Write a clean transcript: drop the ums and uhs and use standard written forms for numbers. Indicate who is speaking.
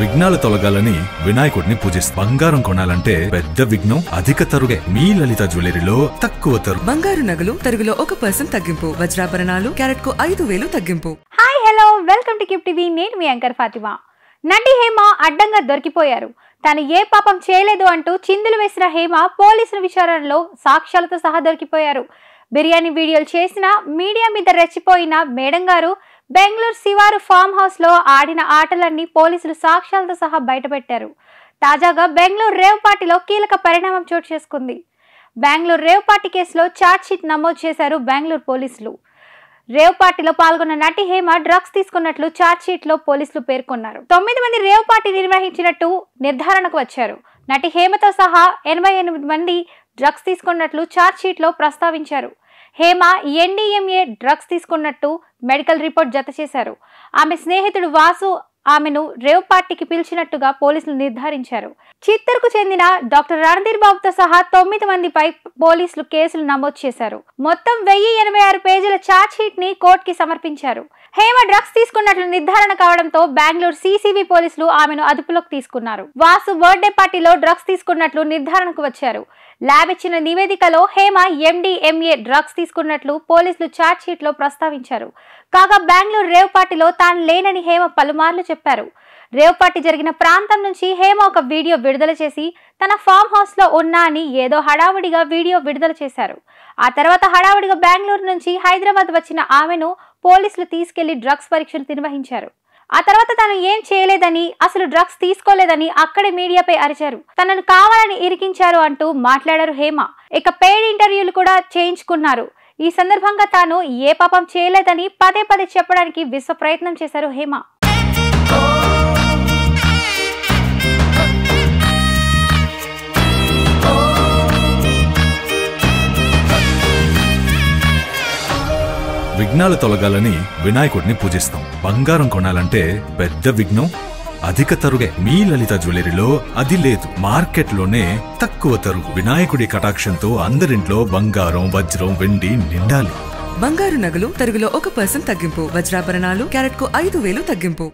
Speaker 1: విఘ్నాలు తొలగాలని వినాయకుడిని పూజిస్తాం. బంగారం కొనాలంటే పెద్ద విఘ్నం అధిక తరుగే. మీ లలిత జ్యువెలరీలో తక్కువ తరుగు.
Speaker 2: బంగారు నగలు తరుగులో 1% తగ్గింపు. వజ్రాభరణాలు క్యారెట్ కు 5,000 తగ్గింపు.
Speaker 3: Hi hello welcome to keep TV. నేను మీ యాంకర్ ఫాతిమా. నటి హేమ అడ్డంగా దొరికిపోయారు. తను ఏ పాపం చేయలేదు అంటూ చిందులు వేసిన హేమ పోలీసుల విచారణలో సాక్ష్యాలతో సహా దొరికిపోయారు. బిర్యానీ వీడియోలు చేసిన మీడియా మీద రెచ్చిపోయిన మేడం గారు బెంగళూరు శివారు ఫామ్ హౌస్ లో ఆడిన ఆటలన్నీ పోలీసులు సాక్ష్యాలతో సహా బయటపెట్టారు. తాజాగా బెంగళూరు రేవ్ పార్టీలో కీలక పరిణామం చోటు చేసుకుంది. బెంగళూరు రేవ్ పార్టీ కేసులో ఛార్జ్షీట్ నమోదు చేశారు బెంగళూరు పోలీసులు. రేవ్ పార్టీలో పాల్గొన్న నటి హేమ డ్రగ్స్ తీసుకున్నట్లు ఛార్జ్షీట్ లో పోలీసులు పేర్కొన్నారు. 9 మంది రేవ్ పార్టీ నిర్వహించినట్టు నిర్ధారణకు వచ్చారు. నటి హేమతో సహా 88 మంది డ్రగ్స్ తీసుకున్నట్లు ఛార్జ్షీట్ లో ప్రస్తావించారు. హేమ NDMA డ్రగ్స్ తీసుకున్నట్టు మెడికల్ రిపోర్ట్ జత చేశారు. ఆమె స్నేహితుడు వాసు ఆమెను రేవ్ పార్టీకి పిలిచినట్టుగా పోలీసులు నిర్ధారించారు. చిత్తూరుకు చెందిన డాక్టర్ రణధీర్ బాబుతో సహా 9 మందిపై పోలీసులు కేసులు నమోదు చేశారు. మొత్తం 1086 పేజీల ఛార్జ్షీట్ ని కోర్టుకి సమర్పించారు. హేమ డ్రగ్స్ తీసుకున్నట్లు నిర్ధారణ కావడంతో బెంగళూరు CCB పోలీసులు ఆమెను అదుపులోకి తీసుకున్నారు. వాసు బర్త్డే పార్టీలో డ్రగ్స్ తీసుకున్నట్లు నిర్ధారణకు వచ్చారు. ల్యాబ్ ఇచ్చిన నివేదికలో హేమ MDMA డ్రగ్స్ తీసుకున్నట్లు పోలీసులు ఛార్జ్షీట్ లో ప్రస్తావించారు. కాగా బెంగళూరు రేవ్ పార్టీలో తాను లేనని హేమ పలుమార్లు చెప్పారు. రేవ్ పార్టీ జరిగిన ప్రాంతం నుంచి హేమ ఒక వీడియో విడుదల చేసి తన ఫామ్ హౌస్ లో ఉన్నా అని ఏదో హడావుడిగా వీడియో విడుదల చేశారు. ఆ తర్వాత హడావుడిగా బెంగళూరు నుంచి హైదరాబాద్ వచ్చిన ఆమెను పోలీసులు తీసుకెళ్లి డ్రగ్స్ పరీక్షలు నిర్వహించారు. ఆ తర్వాత తను ఏం చేయలేదని, అసలు డ్రగ్స్ తీసుకోలేదని అక్కడే మీడియాపై అరిచారు. తనను కావాలని ఇరికించారు అంటూ మాట్లాడారు హేమ. ఇక పెయిడ్ ఇంటర్వ్యూలు కూడా చేయించుకున్నారు. ఈ సందర్భంగా తాను ఏ పాపం చేయలేదని పదే పదే చెప్పడానికి విశ్వ ప్రయత్నం చేశారు హేమ.
Speaker 1: విఘ్నాలు తొలగాలని వినాయకుడిని పూజిస్తాం. బంగారం కొనాలంటే పెద్ద విఘ్నం అధిక తరుగే. మీ లలిత జ్యువెలరీలో అది లేదు. మార్కెట్లోనే తక్కువ తరుగు. వినాయకుడి కటాక్షంతో అందరింట్లో బంగారం, వజ్రం, వెండి నిండాలి.
Speaker 2: బంగారు నగలు తరుగులో 1% తగ్గింపు. వజ్రాభరణాలు క్యారెట్ కు 5,000 తగ్గింపు.